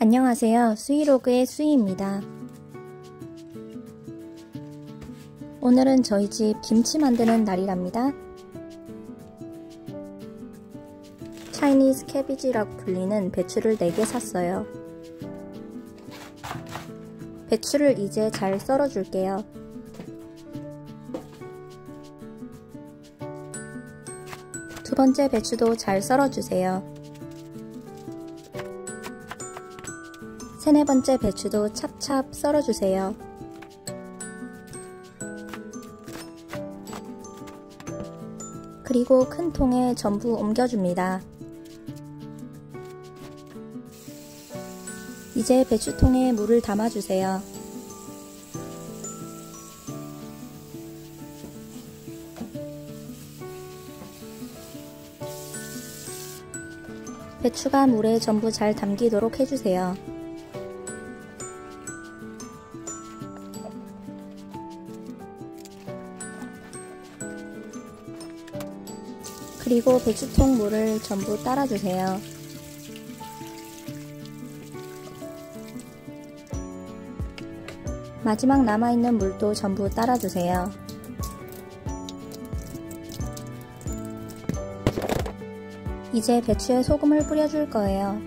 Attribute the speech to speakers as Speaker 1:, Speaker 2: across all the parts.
Speaker 1: 안녕하세요. 수이로그의 수이입니다. 오늘은 저희 집 김치 만드는 날이랍니다. 차이니즈 캐비지라고 불리는 배추를 4개 샀어요. 배추를 이제 잘 썰어 줄게요. 두 번째 배추도 잘 썰어 주세요. 세네 번째 배추도 찹찹 썰어 주세요. 그리고 큰 통에 전부 옮겨줍니다. 이제 배추통에 물을 담아주세요. 배추가 물에 전부 잘 담기도록 해주세요. 그리고 배추통 물을 전부 따라주세요. 마지막 남아있는 물도 전부 따라주세요. 이제 배추에 소금을 뿌려줄 거예요.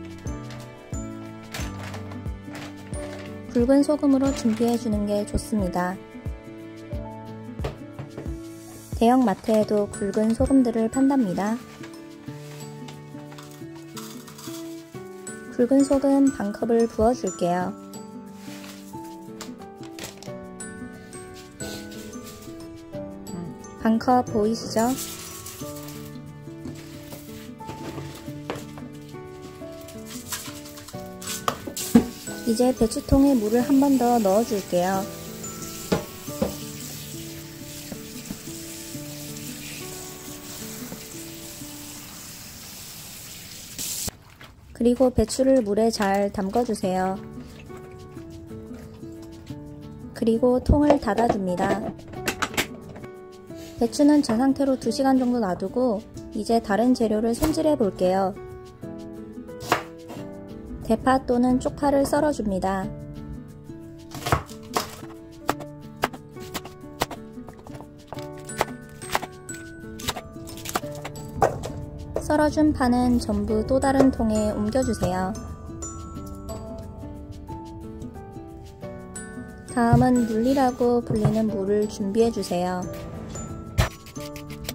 Speaker 1: 굵은 소금으로 준비해주는 게 좋습니다. 대형 마트에도 굵은 소금들을 판답니다. 굵은 소금 반컵을 부어줄게요. 반컵 보이시죠? 이제 배추통에 물을 한 번 더 넣어줄게요. 그리고 배추를 물에 잘 담궈주세요. 그리고 통을 닫아줍니다. 배추는 저 상태로 2시간 정도 놔두고 이제 다른 재료를 손질해 볼게요. 대파 또는 쪽파를 썰어줍니다. 썰어준 파는 전부 또 다른 통에 옮겨주세요. 다음은 물이라고 불리는 물을 준비해주세요.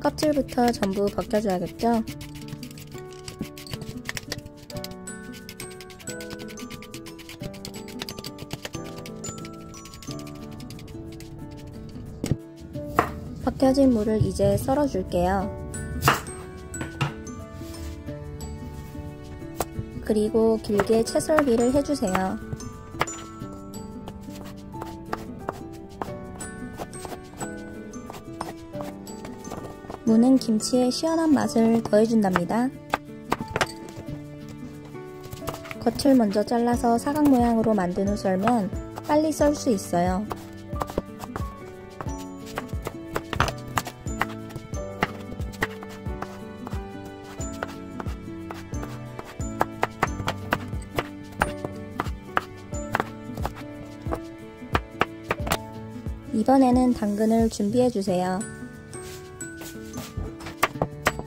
Speaker 1: 껍질부터 전부 벗겨줘야겠죠? 벗겨진 물을 이제 썰어줄게요. 그리고 길게 채썰기를 해주세요. 무는 김치의 시원한 맛을 더해준답니다. 겉을 먼저 잘라서 사각 모양으로 만든 후 썰면 빨리 썰 수 있어요. 이번에는 당근을 준비해주세요.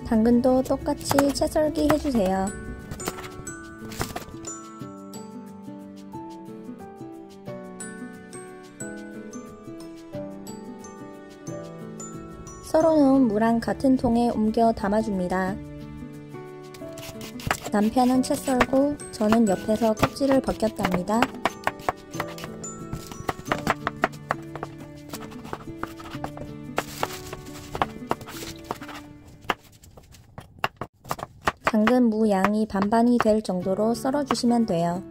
Speaker 1: 당근도 똑같이 채썰기 해주세요. 썰어놓은 무랑 같은 통에 옮겨 담아줍니다. 남편은 채 썰고 저는 옆에서 껍질을 벗겼답니다. 당근 무 양이 반반이 될 정도로 썰어주시면 돼요.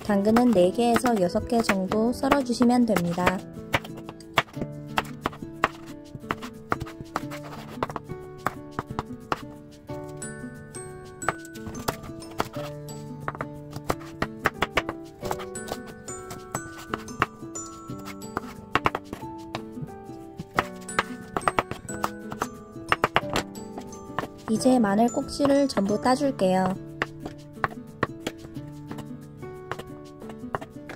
Speaker 1: 당근은 4개에서 6개 정도 썰어주시면 됩니다. 이제 마늘 꼭지를 전부 따줄게요.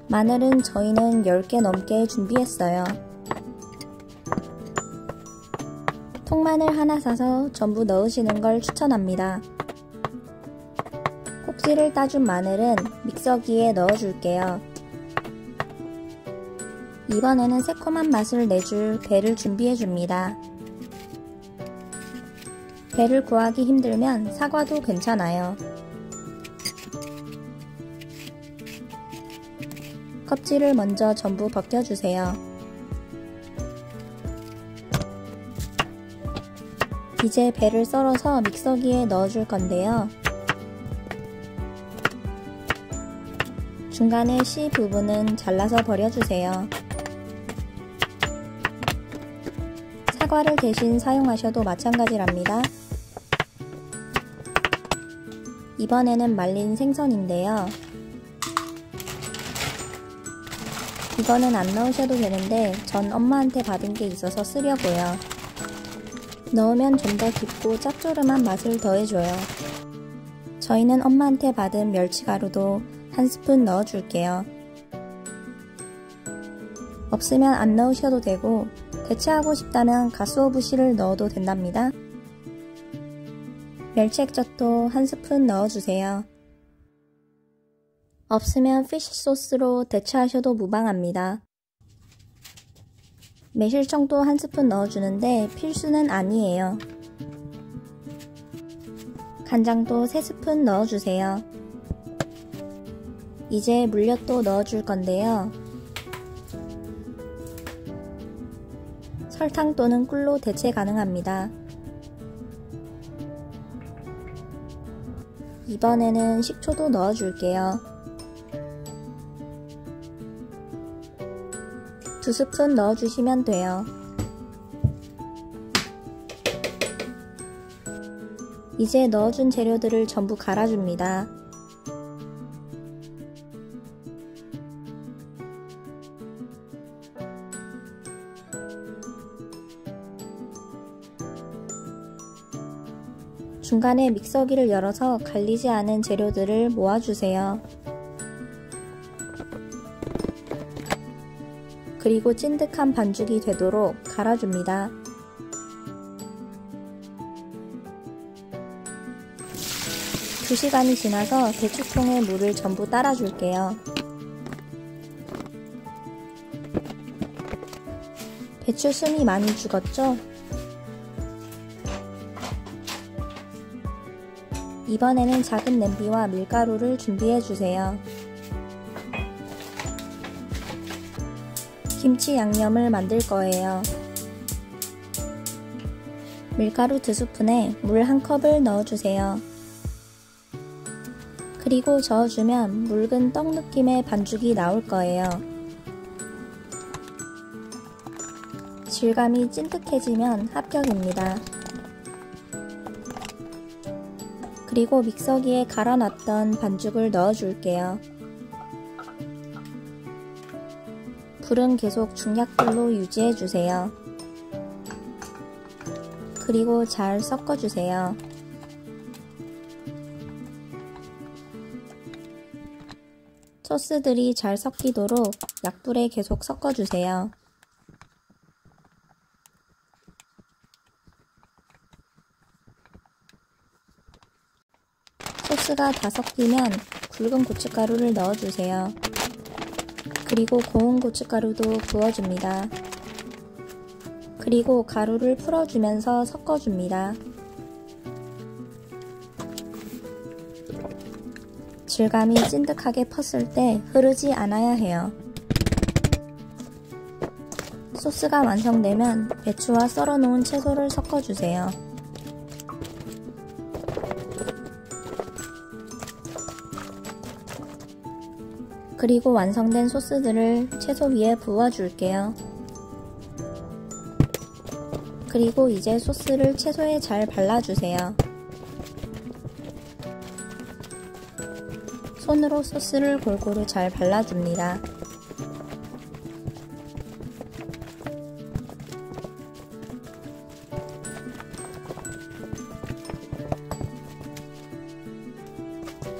Speaker 1: 마늘은 저희는 10개 넘게 준비했어요. 통마늘 하나 사서 전부 넣으시는 걸 추천합니다. 꼭지를 따준 마늘은 믹서기에 넣어줄게요. 이번에는 새콤한 맛을 내줄 배를 준비해줍니다. 배를 구하기 힘들면 사과도 괜찮아요. 껍질을 먼저 전부 벗겨주세요. 이제 배를 썰어서 믹서기에 넣어줄 건데요. 중간에 씨 부분은 잘라서 버려주세요. 사과를 대신 사용하셔도 마찬가지랍니다. 이번에는 말린 생선인데요. 이거는 안 넣으셔도 되는데 전 엄마한테 받은 게 있어서 쓰려고요. 넣으면 좀 더 깊고 짭조름한 맛을 더해줘요. 저희는 엄마한테 받은 멸치가루도 한 스푼 넣어줄게요. 없으면 안 넣으셔도 되고 대체하고 싶다면 가쓰오부시를 넣어도 된답니다. 멸치 액젓도 한 스푼 넣어주세요. 없으면 피쉬 소스로 대체하셔도 무방합니다. 매실청도 한 스푼 넣어주는데 필수는 아니에요. 간장도 3스푼 넣어주세요. 이제 물엿도 넣어줄 건데요. 설탕 또는 꿀로 대체 가능합니다. 이번에는 식초도 넣어줄게요. 2스푼 넣어주시면 돼요. 이제 넣어준 재료들을 전부 갈아줍니다. 중간에 믹서기를 열어서 갈리지 않은 재료들을 모아주세요. 그리고 찐득한 반죽이 되도록 갈아줍니다. 두 시간이 지나서 배추통에 물을 전부 따라줄게요. 배추 숨이 많이 죽었죠? 이번에는 작은 냄비와 밀가루를 준비해주세요. 김치 양념을 만들 거예요. 밀가루 2스푼에 물 1컵을 넣어주세요. 그리고 저어주면 묽은 떡 느낌의 반죽이 나올 거예요. 질감이 찐득해지면 합격입니다. 그리고 믹서기에 갈아놨던 반죽을 넣어줄게요. 불은 계속 중약불로 유지해주세요. 그리고 잘 섞어주세요. 소스들이 잘 섞이도록 약불에 계속 섞어주세요. 소스가 다 섞이면 굵은 고춧가루를 넣어주세요. 그리고 고운 고춧가루도 부어줍니다. 그리고 가루를 풀어주면서 섞어줍니다. 질감이 찐득하게 펐을 때 흐르지 않아야 해요. 소스가 완성되면 배추와 썰어놓은 채소를 섞어주세요. 그리고 완성된 소스들을 채소 위에 부어줄게요. 그리고 이제 소스를 채소에 잘 발라주세요. 손으로 소스를 골고루 잘 발라줍니다.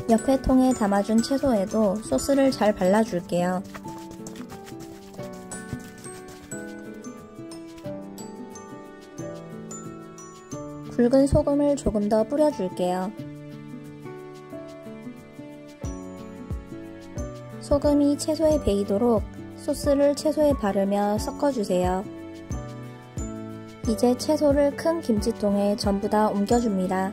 Speaker 1: 옆에 통에 담아준 채소에도 소스를 잘 발라줄게요. 굵은 소금을 조금 더 뿌려줄게요. 소금이 채소에 배이도록 소스를 채소에 바르며 섞어주세요. 이제 채소를 큰 김치통에 전부 다 옮겨줍니다.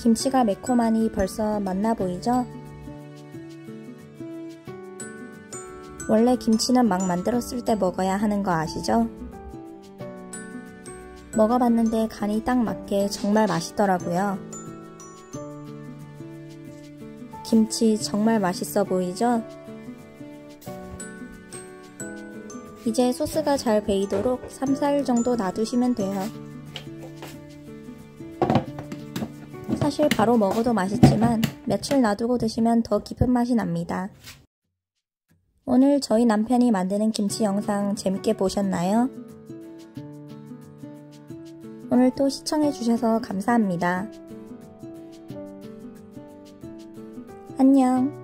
Speaker 1: 김치가 매콤하니 벌써 맛나 보이죠? 원래 김치는 막 만들었을 때 먹어야 하는 거 아시죠? 먹어봤는데 간이 딱 맞게 정말 맛있더라고요. 김치 정말 맛있어 보이죠? 이제 소스가 잘 배이도록 3, 4일 정도 놔두시면 돼요. 사실 바로 먹어도 맛있지만 며칠 놔두고 드시면 더 깊은 맛이 납니다. 오늘 저희 남편이 만드는 김치 영상 재밌게 보셨나요? 오늘도 시청해주셔서 감사합니다. 안녕.